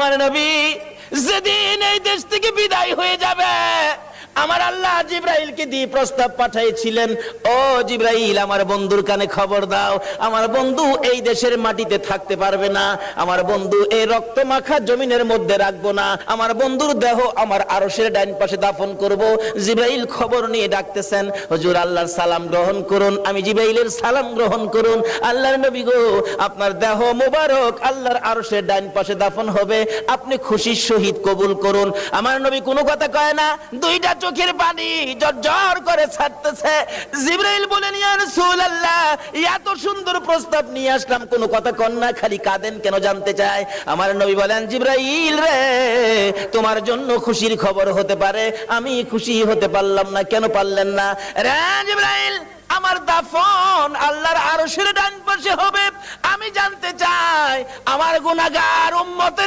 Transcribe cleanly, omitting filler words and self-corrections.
আমার নবী যেদিন এই দেশ থেকে বিদায় হয়ে যাবে, আমার আল্লাহ জিবরাইলকে দিয়ে প্রস্তাব পাঠাইছিলেন, ও জিবরাইল আমার বন্ধুর কানে খবর দাও, আমার বন্ধু এই দেশের মাটিতে থাকতে পারবে না, আমার বন্ধু এই রক্ত মাখা জমিনের মধ্যে রাখবো না, আমার বন্ধুর দেহ আমার আরশের ডাইন পাশে দাফন করব। জিবরাইল খবর নিয়ে ডাকতেছেন, হুজুর আল্লাহর সালাম গ্রহণ করুন। আমি জিবরাইলের সালাম গ্রহণ করুন। আল্লাহর নবী গো, আপনার দেহ মোবারক আল্লাহর আরশের ডাইন পাশে দাফন হবে, আপনি খুশির সহিত কবুল করুন। আমার নবী কোনো কথা কয় না, দুইটা চোখের পানি জর্জর করে ছাড়তেছে। জিবরাইল বলেন, ইয়া রাসূলুল্লাহ, এত সুন্দর প্রস্তাব নিয়ে আসলাম, কোনো কথা কন না, খালি কাঁদেন কেন জানতে চাই। আমার নবী বলেন, জিবরাইল রে, তোমার জন্য খুশির খবর হতে পারে, আমি খুশি হতে পারলাম না। কেন পারলেন না? রে জিবরাইল, আমার দাফন আল্লাহর আরশের ডান পাশে হবে, আমি জানতে চাই আমার গুনাহগার উম্মতের